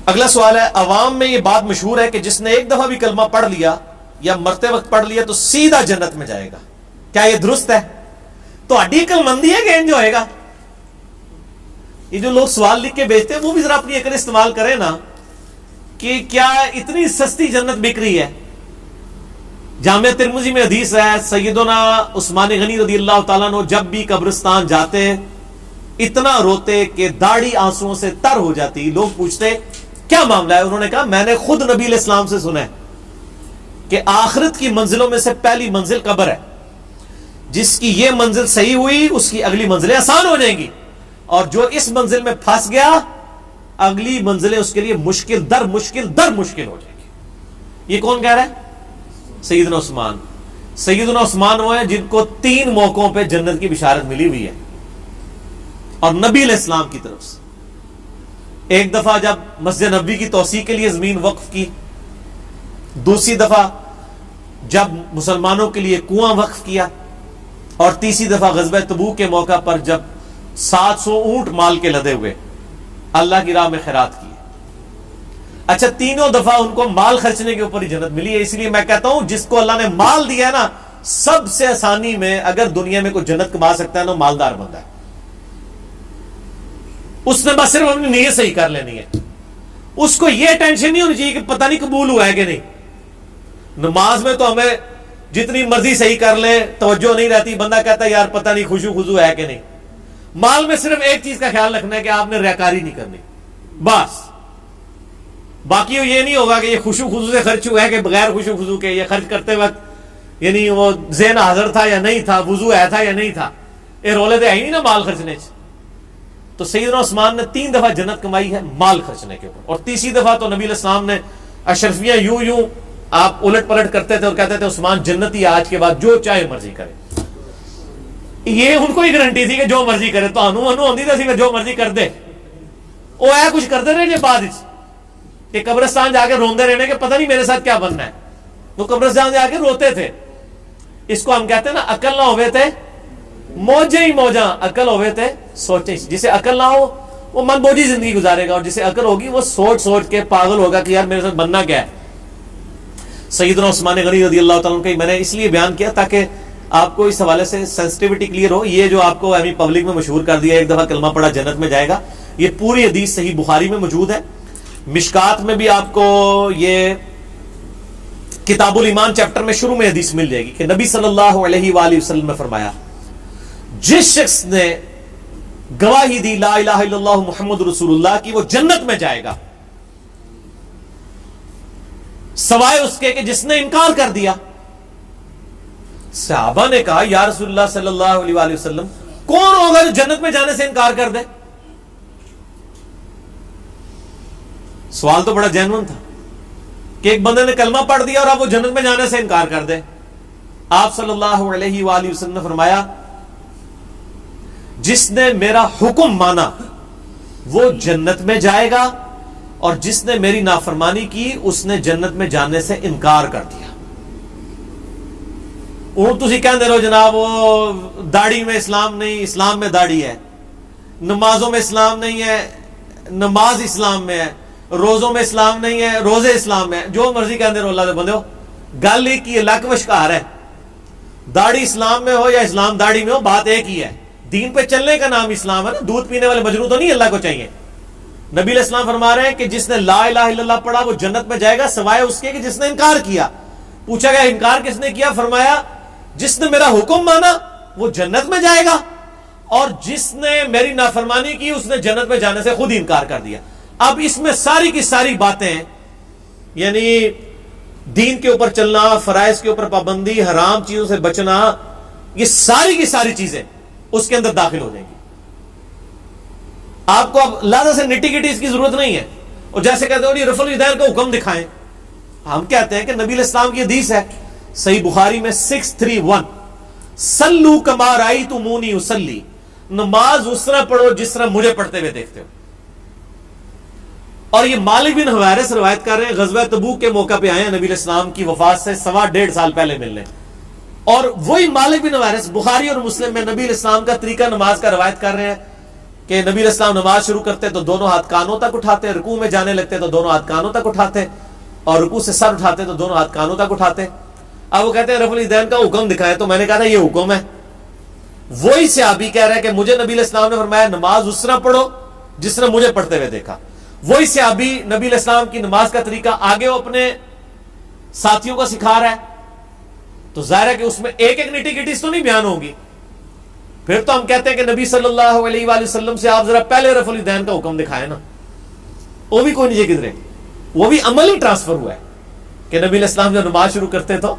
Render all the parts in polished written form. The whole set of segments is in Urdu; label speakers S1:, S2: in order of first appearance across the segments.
S1: اگلا سوال ہے، عوام میں یہ بات مشہور ہے کہ جس نے ایک دفعہ بھی کلمہ پڑھ لیا یا مرتے وقت پڑھ لیا تو سیدھا جنت میں جائے گا، کیا یہ درست ہے؟ تو اڈی عقل مندی ہے کہ انج ہوئے گا؟ یہ جو لوگ سوال لکھ کے بھیجتے ہیں وہ بھی ذرا اپنی عقل استعمال کریں نا، کہ کیا اتنی سستی جنت بک رہی ہے؟ جامعہ ترمذی میں حدیث ہے، سیدنا عثمان غنی رضی اللہ تعالیٰ عنہ جب بھی قبرستان جاتے اتنا روتے کہ داڑھی آنسوؤں سے تر ہو جاتی۔ لوگ پوچھتے کیا معاملہ ہے؟ انہوں نے کہا میں نے خود نبی علیہ السلام سے سنا ہے کہ آخرت کی منزلوں میں سے پہلی منزل قبر ہے، جس کی یہ منزل صحیح ہوئی اس کی اگلی منزلیں آسان ہو جائیں گی، اور جو اس منزل میں پھنس گیا اگلی منزلیں اس کے لیے مشکل در مشکل ہو جائیں گی۔ یہ کون کہہ رہا ہے؟ سیدنا عثمان۔ سیدنا عثمان وہ ہیں جن کو 3 موقعوں پہ جنت کی بشارت ملی ہوئی ہے، اور نبی علیہ السلام کی طرف سے۔ ایک دفعہ جب مسجد نبوی کی توسیع کے لیے زمین وقف کی، دوسری دفعہ جب مسلمانوں کے لیے کنواں وقف کیا، اور تیسری دفعہ غزوہ تبوک کے موقع پر جب 700 اونٹ مال کے لدے ہوئے اللہ کی راہ میں خیرات کی۔ اچھا، تینوں دفعہ ان کو مال خرچنے کے اوپر ہی جنت ملی ہے۔ اس لیے میں کہتا ہوں جس کو اللہ نے مال دیا ہے نا، سب سے آسانی میں اگر دنیا میں کوئی جنت کما سکتا ہے نا، مالدار بندہ ہے۔ اس نے بس صرف اپنی نیت صحیح کر لینی ہے، اس کو یہ ٹینشن نہیں ہونی چاہیے کہ پتہ نہیں قبول ہوا ہے کہ نہیں۔ نماز میں تو ہمیں جتنی مرضی صحیح کر لیں توجہ نہیں رہتی، بندہ کہتا ہے یار پتہ نہیں خشوع خضوع ہے کہ نہیں۔ مال میں صرف ایک چیز کا خیال رکھنا ہے کہ آپ نے ریاکاری نہیں کرنی، بس۔ باقی یہ نہیں ہوگا کہ یہ خشوع خضوع سے خرچ ہوا ہے کہ بغیر خشوع خضوع کے، یہ خرچ کرتے وقت یعنی وہ ذہن حاضر تھا یا نہیں تھا، وضو ہے تھا یا نہیں تھا، یہ رولے تو ہے ہی نہیں نا مال خرچنے سے۔ تو سیدنا عثمان نے 3 دفعہ جنت کمائی ہے مال خرچنے کے اوپر، اور تیسری دفعہ تو نبی علیہ السلام نے اشرفیاں یوں آپ الٹ پلٹ کرتے تھے اور کہتے تھے عثمان جنتی آج کے بعد جو چاہے مرضی کرے۔ یہ ان کو ہی گارنٹی تھی کہ جو مرضی کرے، تو انو ہوندی تھی کہ جو مرضی کر دے، وہ ہے کچھ کرتے رہے بعد کہ قبرستان جا کے روندے رہنے کہ پتہ نہیں میرے ساتھ کیا بننا ہے۔ وہ قبرستان جا کے روتے تھے۔ اس کو ہم کہتے ہیں نا، عقل نہ ہوئے تھے موجیں ہی موجاں، عقل ہوئے تھے سوچیں۔ جسے عقل نہ ہو وہ من بوجھی زندگی گزارے گا، اور جسے عقل ہوگی وہ سوچ کے پاگل ہوگا کہ یار میرے ساتھ بننا کیا ہے۔ سیدنا عثمان غنی رضی اللہ تعالیٰ عنہ، میں نے اس لیے بیان کیا تاکہ آپ کو اس حوالے سے سینسٹیوٹی کلیئر ہو۔ یہ جو آپ کو امی پبلک میں مشہور کر دیا ایک دفعہ کلمہ پڑھا جنت میں جائے گا، یہ پوری حدیث صحیح بخاری میں موجود ہے، مشکات میں بھی آپ کو یہ کتاب الایمان چیپٹر میں شروع میں حدیث مل جائے گی کہ نبی صلی اللہ علیہ وآلہ وسلم نے فرمایا جس شخص نے گواہی دی لا الہ الا اللہ محمد رسول اللہ کی، وہ جنت میں جائے گا، سوائے اس کے کہ جس نے انکار کر دیا۔ صحابہ نے کہا یا رسول اللہ صلی اللہ علیہ وآلہ وسلم، کون ہوگا جو جنت میں جانے سے انکار کر دے؟ سوال تو بڑا جینون تھا کہ ایک بندے نے کلمہ پڑھ دیا اور اب وہ جنت میں جانے سے انکار کر دے۔ آپ صلی اللہ علیہ وآلہ وسلم نے فرمایا جس نے میرا حکم مانا وہ جنت میں جائے گا، اور جس نے میری نافرمانی کی اس نے جنت میں جانے سے انکار کر دیا۔ اور تسی کہندے رہو جناب وہ داڑھی میں اسلام نہیں، اسلام میں داڑھی ہے، نمازوں میں اسلام نہیں ہے، نماز اسلام میں ہے، روزوں میں اسلام نہیں ہے، روزے اسلام میں ہے، جو مرضی کہندے رہو اللہ دے بندے ہو، گل ایک ہی ہے، لک وشکار ہے۔ داڑھی اسلام میں ہو یا اسلام داڑھی میں ہو، بات ایک ہی ہے، دین پہ چلنے کا نام اسلام ہے نا۔ دودھ پینے والے مجنون تو نہیں اللہ کو چاہیے۔ نبی علیہ السلام فرما رہے ہیں کہ جس نے لا الہ الا اللہ پڑھا وہ جنت میں جائے گا، سوائے اس کے کہ جس نے انکار کیا۔ پوچھا گیا انکار کس نے کیا؟ فرمایا جس نے میرا حکم مانا وہ جنت میں جائے گا، اور جس نے میری نافرمانی کی اس نے جنت میں جانے سے خود ہی انکار کر دیا۔ اب اس میں ساری کی ساری باتیں، یعنی دین کے اوپر چلنا، فرائض کے اوپر پابندی، حرام چیزوں سے بچنا، یہ ساری کی ساری چیزیں اس کے اندر داخل ہو جائیں گی۔ آپ کو اب لازم سے نٹی گٹی اس کی ضرورت نہیں ہے۔ اور جیسے کہتے ہو رفع الیدین کا حکم دکھائیں، ہم کہتے ہیں کہ نبی علیہ السلام کی حدیث ہے صحیح بخاری میں 631، صلو کما رأیتمونی اصلی، نماز اس طرح پڑھو جس طرح مجھے پڑھتے ہوئے دیکھتے ہو۔ اور یہ مالک بن حویرث روایت کر رہے ہیں، غزوہ تبوک کے موقع پہ آئے ہیں نبی علیہ السلام کی وفات سے 1.5 سال پہلے ملنے، اور وہی مالک بن حویرث بخاری اور مسلم میں نبی علیہ السلام کا طریقہ نماز کا روایت کر رہے ہیں کہ نبی علیہ السلام نماز شروع کرتے تو دونوں ہاتھ کانوں تک اٹھاتے، رکوع میں جانے لگتے تو دونوں ہاتھ کانوں تک اٹھاتے، اور رکوع سے سر اٹھاتے تو دونوں ہاتھ کانوں تک اٹھاتے. اب وہ کہتے ہیں رفع الیدین کا حکم دکھائیں، تو میں نے کہا تھا یہ حکم ہے. وہی صحابی کہہ رہا ہے کہ مجھے نبی علیہ السلام نے فرمایا نماز اس طرح پڑھو جس نے مجھے پڑھتے ہوئے دیکھا. وہی صحابی نبی علیہ السلام کی نماز کا طریقہ آگے وہ اپنے ساتھیوں کو سکھا رہا ہے، تو ظاہر ہے کہ اس میں ایک ایک نیٹی گٹیز تو نہیں بیان ہوگی. پھر تو ہم کہتے ہیں کہ نبی صلی اللہ علیہ وآلہ وسلم سے آپ ذرا پہلے رفع الیدین کا حکم دکھائیں نا. وہ بھی کوئی نہیں کدھر، وہ بھی عمل ہی ٹرانسفر ہوا ہے کہ نبی علیہ السلام جب نماز شروع کرتے تو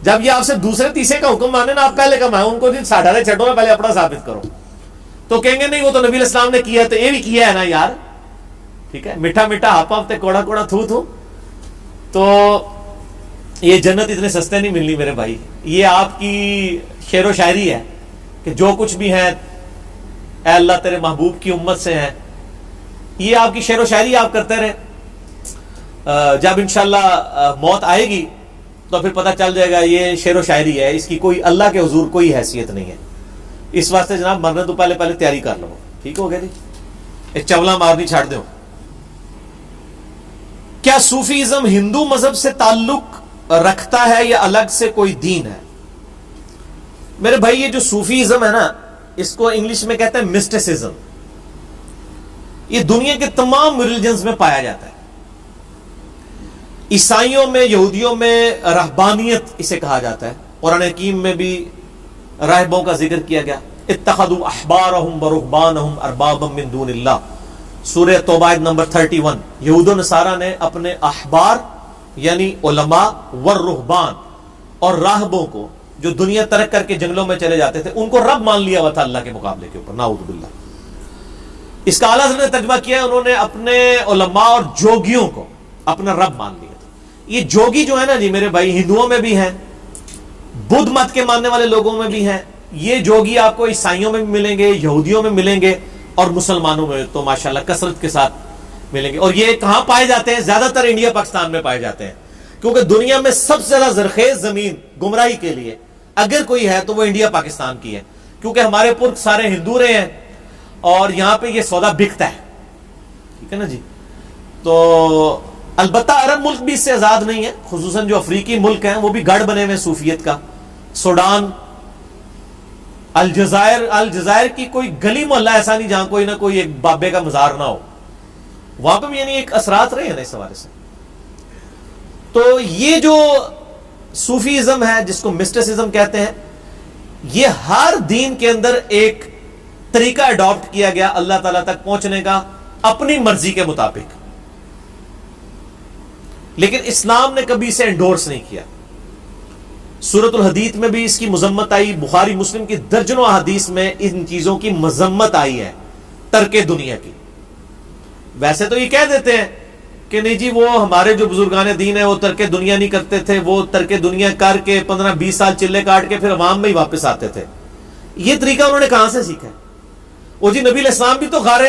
S1: جب یہ آپ سے دوسرے تیسرے کا حکم مانے نا، آپ پہلے کا مانو، ان کو ساڑھے چھٹوں میں پہلے اپنا ثابت کرو، تو کہیں گے نہیں وہ تو نبی علیہ السلام نے کیا تو یہ بھی کیا ہے نا یار. ٹھیک ہے، میٹھا میٹھا ہاپا ہفتے کوڑا کوڑا تھو تھو. تو یہ جنت اتنے سستے نہیں ملنی میرے بھائی. یہ آپ کی شعر و شاعری ہے کہ جو کچھ بھی ہے اے اللہ تیرے محبوب کی امت سے ہیں. یہ آپ کی شعر و شاعری آپ کرتے رہے. جب انشاءاللہ موت آئے گی تو پھر پتہ چل جائے گا یہ شعر و شاعری ہے، اس کی کوئی اللہ کے حضور کوئی حیثیت نہیں ہے. اس واسطے جناب مرنے تو پہلے تیاری کر لو. ٹھیک ہو گیا جی، ایک چولا مارنی چھاڑ دو. کیا صوفیزم ہندو مذہب سے تعلق رکھتا ہے یا الگ سے کوئی دین ہے؟ میرے بھائی یہ جو صوفیزم ہے نا، اس کو انگلش میں کہتے ہیں مسٹسزم. یہ دنیا کے تمام ریلیجنز میں پایا جاتا ہے. عیسائیوں میں، یہودیوں میں رہبانیت اسے کہا جاتا ہے. قرآن حکیم میں بھی راہبوں کا ذکر کیا گیا. اتخذوا احبارهم ورهبانهم اربابا من دون اللہ، سورہ توبہ نمبر 31. یہود و نصارہ نے اپنے احبار یعنی علماء والرہبان اور راہبوں کو جو دنیا ترک کر کے جنگلوں میں چلے جاتے تھے، ان کو رب مان لیا ہوا تھا اللہ کے مقابلے کے اوپر. نعوذ باللہ. اس کا اعلیٰ حضرت نے ترجمہ کیا ہے، انہوں نے اپنے علماء اور جوگیوں کو اپنا رب مان لیا تھا. یہ جوگی جو ہے نا جی میرے بھائی، ہندوؤں میں بھی ہیں، بدھ مت کے ماننے والے لوگوں میں بھی ہیں. یہ جوگی آپ کو عیسائیوں میں بھی ملیں گے، یہودیوں میں ملیں گے، اور مسلمانوں میں تو ماشاءاللہ کثرت کے ساتھ ملیں گے. اور یہ کہاں پائے جاتے ہیں؟ زیادہ تر انڈیا پاکستان میں پائے جاتے ہیں، کیونکہ دنیا میں سب سے زیادہ زرخیز زمین گمراہی کے لیے اگر کوئی ہے تو وہ انڈیا پاکستان کی ہے، کیونکہ ہمارے پرک سارے ہندو رہے ہیں اور یہاں پہ یہ سودا بکتا ہے. ٹھیک ہے نا جی. تو البتہ عرب ملک بھی اس سے آزاد نہیں ہے، خصوصاً جو افریقی ملک ہیں وہ بھی گڑھ بنے ہوئے صوفیت کا. سوڈان، الجزائر کی کوئی گلی محلہ ایسا نہیں جہاں کوئی نہ کوئی ایک بابے کا مزار نہ ہو. وہاں پہ بھی یعنی ایک اثرات رہے ہیں نا اس حوالے سے. تو یہ جو صوفیزم ہے جس کو مسٹسزم کہتے ہیں، یہ ہر دین کے اندر ایک طریقہ اڈاپٹ کیا گیا اللہ تعالیٰ تک پہنچنے کا اپنی مرضی کے مطابق، لیکن اسلام نے کبھی اسے انڈورس نہیں کیا. سورۃ الحدید میں بھی اس کی مذمت آئی، بخاری مسلم کی درجنوں احادیث میں ان چیزوں کی مذمت آئی ہے، ترک دنیا کی. ویسے تو یہ کہہ دیتے ہیں کہ نہیں جی وہ ہمارے جو بزرگان دین ہیں وہ ترک دنیا نہیں کرتے تھے، وہ ترک دنیا کر کے 15-20 سال چلے کاٹ کے پھر عوام میں ہی واپس آتے تھے. یہ طریقہ انہوں نے کہاں سے سیکھا ہے؟ وہ جی نبی علیہ السلام بھی تو غار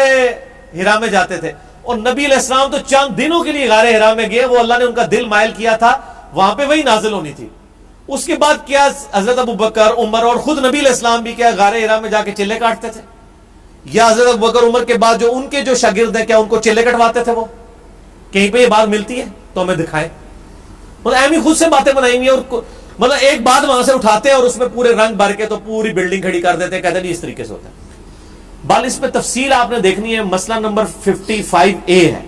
S1: ہرا میں جاتے تھے، اور نبی علیہ السلام تو چند دنوں کے لیے غار ہرا میں گئے، وہ اللہ نے ان کا دل مائل کیا تھا، وہاں پہ وہی نازل ہونی تھی. اس کے بعد کیا حضرت ابوبکر، عمر اور خود نبی علیہ السلام بھی کیا غار ہرا میں جا کے چلے کاٹتے تھے؟ یا حضرت ابوبکر عمر کے بعد جو ان کے جو شاگرد ہیں کیا ان کو چلے کٹواتے تھے؟ وہ کہیں پہ یہ بات ملتی ہے تو ہمیں دکھائیں. مطلب اہم خود سے باتیں بنائی ہوئی ہیں، اور مطلب ایک بات وہاں سے اٹھاتے ہیں اور اس میں پورے رنگ بھر کے تو پوری بلڈنگ کھڑی کر دیتے ہیں، کہتے ہیں نہیں اس طریقے سے ہوتا ہے. بال اس پہ تفصیل آپ نے دیکھنی ہے. مسئلہ نمبر 55A ہے،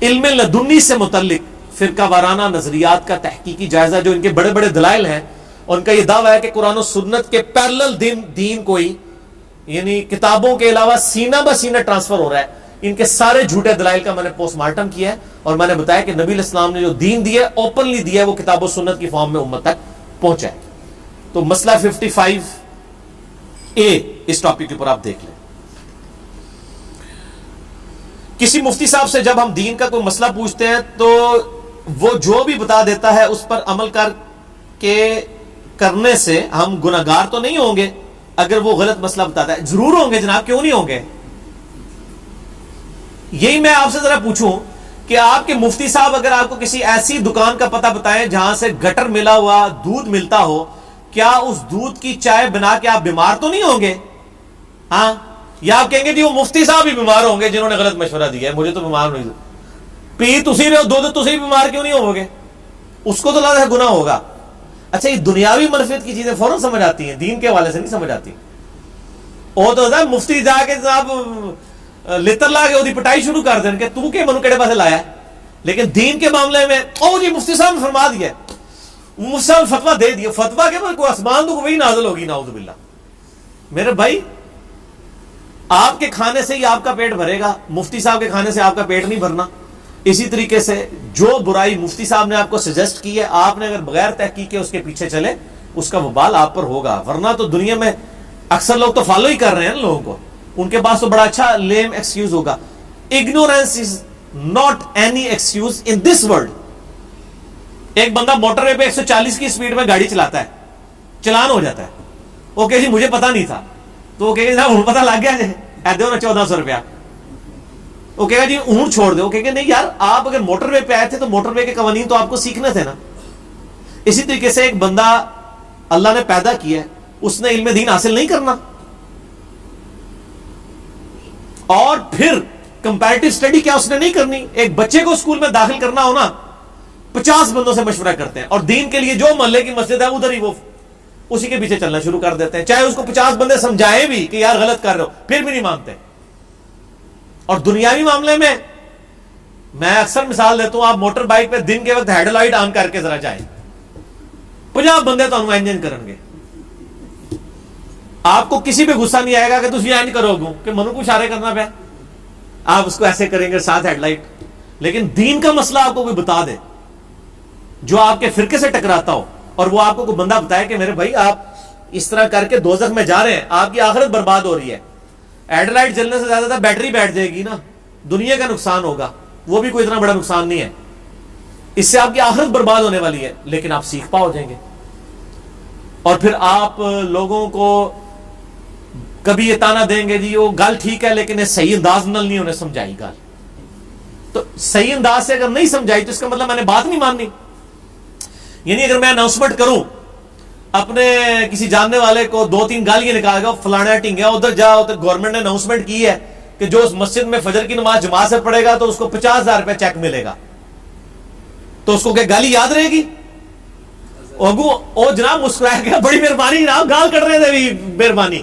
S1: علم لدنی سے متعلق فرقہ وارانہ نظریات کا تحقیقی جائزہ. جو ان کے بڑے بڑے دلائل ہیں، ان کا یہ دعویٰ ہے کہ قرآن و سنت کے پیرلل دین کوئی یعنی کتابوں کے علاوہ سینہ بہ سینہ ٹرانسفر ہو رہا ہے. ان کے سارے جھوٹے دلائل کا میں نے پوسٹ مارٹم کیا ہے، اور میں نے بتایا کہ نبی علیہ السلام نے جو دین دیا ہے اوپنلی دیا ہے، وہ کتاب و سنت کی فارم میں امت تک پہنچا ہے. تو مسئلہ 55A اس ٹاپک کے اوپر آپ دیکھ لیں. کسی مفتی صاحب سے جب ہم دین کا کوئی مسئلہ پوچھتے ہیں تو وہ جو بھی بتا دیتا ہے اس پر عمل کرنے سے ہم گناہگار تو نہیں ہوں گے؟ اگر وہ غلط مسئلہ بتاتا ہے ضرور ہوں گے جناب، کیوں نہیں ہوں گے؟ یہی میں آپ سے ذرا پوچھوں کہ آپ کے مفتی صاحب اگر آپ کو کسی ایسی دکان کا پتہ بتائیں جہاں سے گٹر ملا ہوا دودھ ملتا ہو، کیا اس دودھ کی چائے بنا کے آپ بیمار تو نہیں ہوں گے؟ ہاں، یا آپ کہیں گے جی وہ مفتی صاحب بھی بیمار ہوں گے جنہوں نے غلط مشورہ دیا ہے, مجھے تو بیمار نہیں, پی تسی رہے ہو دودھ تسی بیمار کیوں نہیں ہوگے, اس کو تو لگتا ہے گناہ ہوگا. اچھا یہ دنیاوی منفیت کی چیزیں فوراً سمجھ آتی ہیں, دین کے حوالے سے نہیں سمجھ آتی. وہ تو ہوتا ہے مفتی جا کے جناب لتر لا کے وہ پٹائی شروع کر دیں کہ تو کہ منو کہڑے پاسے لایا ہے, لیکن دین کے معاملے میں او جی مفتی صاحب نے فرما دیا, مفتی صاحب نے فتویٰ دے دیا, فتویٰ کے بعد کوئی آسمان تو وہی نازل ہوگی نعوذ باللہ. میرے بھائی آپ کے کھانے سے ہی آپ کا پیٹ بھرے گا, مفتی صاحب کے کھانے سے آپ کا پیٹ نہیں بھرنا. اسی طریقے سے جو برائی مفتی صاحب نے آپ کو سجیسٹ کی ہے, آپ نے اگر بغیر تحقیق کے اس کے پیچھے چلے اس کا وبال آپ پر ہوگا. ورنہ تو دنیا میں اکثر لوگ تو فالو ہی کر رہے ہیں لوگوں کو, ان کے پاس تو بڑا اچھا لیم ایکسکیوز ہوگا. Ignorance is not any excuse in this world. ایک بندہ موٹر وے پہ 140 کی سپیڈ میں گاڑی چلاتا ہے, چلان ہو جاتا ہے, وہ کہ جی مجھے پتا نہیں تھا, تو وہ کہے گا پتا لگ گیا جی دو نا 1400 روپیہ. وہ کہے گا جی اونٹ چھوڑ دے, وہ کہے گا نہیں یار آپ اگر موٹر وے پہ آئے تھے تو موٹر وے کے قوانین تو آپ کو سیکھنے تھے نا. اسی طریقے سے ایک بندہ اللہ نے پیدا کیا ہے, اس نے علم دین حاصل نہیں کرنا, اور پھر کمپیریٹو اسٹڈی کیا اس نے نہیں کرنی. ایک بچے کو اسکول میں داخل کرنا ہونا 50 بندوں سے مشورہ کرتے ہیں, اور دین کے لیے جو محلے کی مسجد ہے ادھر ہی وہ اسی کے پیچھے چلنا شروع کر دیتے ہیں, چاہے اس کو 50 بندے سمجھائیں بھی کہ یار غلط کر رہے ہو پھر بھی نہیں مانتے. اور دنیاوی معاملے میں اکثر مثال دیتا ہوں, آپ موٹر بائک پہ دن کے وقت ہیڈ لائٹ آن کر کے ذرا جائیں, 50 بندے تو انجن کریں گے, آپ کو کسی پہ غصہ نہیں آئے گا کہ تم اینج کرو گے کہ منو کو اشارے کرنا پہ, آپ اس کو ایسے کریں گے ساتھ ہیڈ لائٹ. لیکن دین کا مسئلہ آپ کو کوئی بتا دے جو آپ کے فرقے سے ٹکراتا ہو, اور وہ آپ کو کوئی بندہ بتائے کہ میرے بھائی آپ اس طرح کر کے دوزخ میں جا رہے ہیں, آپ کی آخرت برباد ہو رہی ہے, ہیڈ لائٹ جلنے سے زیادہ بیٹری بیٹھ جائے گی نا, دنیا کا نقصان ہوگا, وہ بھی کوئی اتنا بڑا نقصان نہیں ہے, اس سے آپ کی آخرت برباد ہونے والی ہے, لیکن آپ سیکھ پا ہو جائیں گے. اور پھر آپ لوگوں کو کبھی یہ تانا دیں گے جی وہ گل ٹھیک ہے لیکن صحیح انداز نال نہیں انہیں سمجھائی گل, تو صحیح انداز سے اگر نہیں سمجھائی تو اس کا مطلب میں نے بات نہیں ماننی. یعنی اگر میں اناؤنسمنٹ کروں اپنے کسی جاننے والے کو 2-3 گالیاں نکال گا, فلانا ٹنگیا ادھر جا, گورنمنٹ نے اناؤنسمنٹ کی ہے کہ جو اس مسجد میں فجر کی نماز جماعت سے پڑھے گا تو اس کو 50,000 روپے چیک ملے گا, تو اس کو کیا گالی یاد رہے گی؟ او جناب مسکرایا گیا, بڑی مہربانی جناب, گال کر رہے تھے بھی مہربانی.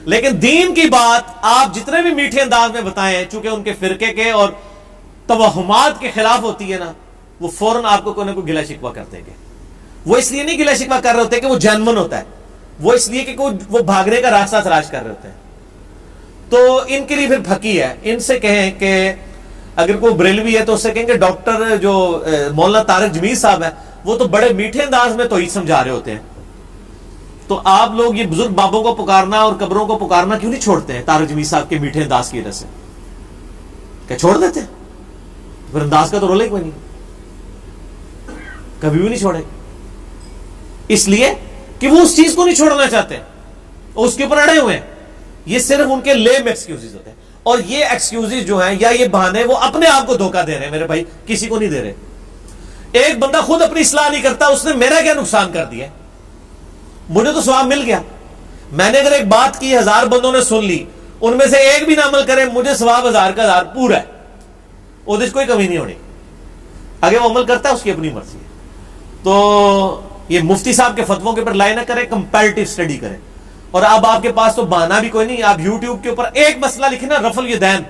S1: لیکن دین کی بات آپ جتنے بھی میٹھے انداز میں بتائیں, چونکہ ان کے فرقے کے اور توہمات کے خلاف ہوتی ہے نا, وہ فوراً آپ کو کوئی نہ کوئی گلا شکوہ کر دیں گے. وہ اس لیے نہیں گلا شکوہ کر رہے ہوتے کہ وہ جینون ہوتا ہے, وہ اس لیے کہ وہ بھاگنے کا راستہ تلاش کر رہے ہوتے ہیں. تو ان کے لیے پھر پھکی ہے. ان سے کہیں کہ اگر کوئی بریلوی ہے تو اس سے کہیں کہ ڈاکٹر جو مولانا طارق جمیل صاحب ہیں وہ تو بڑے میٹھے انداز میں توحید سمجھا رہے ہوتے ہیں, تو آپ لوگ یہ بزرگ بابوں کو پکارنا اور قبروں کو پکارنا کیوں نہیں چھوڑتے ہیں طارق جمیل صاحب کے میٹھے انداز کی وجہ سے؟ کہ چھوڑ دیتے ہیں؟ پھر انداز کا تو رول ہی کوئی نہیں, کبھی بھی نہیں چھوڑے, اس لیے کہ وہ اس چیز کو نہیں چھوڑنا چاہتے, اس کے اوپر اڑے ہوئے ہیں. یہ صرف ان کے لیم ایکسکیوزز ہوتے ہیں, اور یہ ایکسکیوزز جو ہیں یا یہ بہانے وہ اپنے آپ کو دھوکہ دے رہے ہیں میرے بھائی, کسی کو نہیں دے رہے. ایک بندہ خود اپنی اصلاح نہیں کرتا, اس نے میرا کیا نقصان کر دیا, مجھے تو ثواب مل گیا. میں نے اگر ایک بات کی 1000 بندوں نے سن لی, ان میں سے ایک بھی نہ عمل کرے, مجھے ثواب 1000 کا 1000 پورا ہے, اس کوئی کمی نہیں ہونی. اگر وہ عمل کرتا ہے اس کی اپنی مرضی ہے. تو یہ مفتی صاحب کے فتووں کے اوپر لائے نہ کریں, کمپیریٹو اسٹڈی کریں. اور اب آپ کے پاس تو بہانہ بھی کوئی نہیں, آپ یوٹیوب کے اوپر ایک مسئلہ لکھیں نا, رفع الیدین,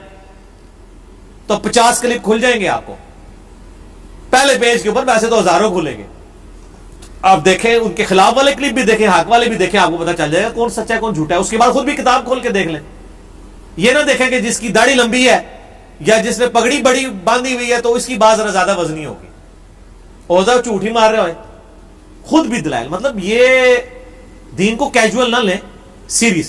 S1: تو 50 کلپ کھل جائیں گے آپ کو پہلے پیج کے اوپر, ویسے تو ہزاروں کھلیں گے. آپ دیکھیں ان کے خلاف والے کلپ بھی دیکھیں, حق والے بھی دیکھیں, آپ کو پتا چل جائے گا کون سچا ہے کون جھوٹا ہے. اس کے بعد خود بھی کتاب کھول کے دیکھ لیں. یہ نہ دیکھیں کہ جس کی داڑھی لمبی ہے یا جس نے پگڑی بڑی باندھی ہوئی ہے تو اس کی بات ذرا زیادہ وزنی ہوگی, اوزا جھوٹ ہی مار رہے ہوئے. خود بھی دلائل, مطلب یہ دین کو کیجول نہ لیں, سیریس.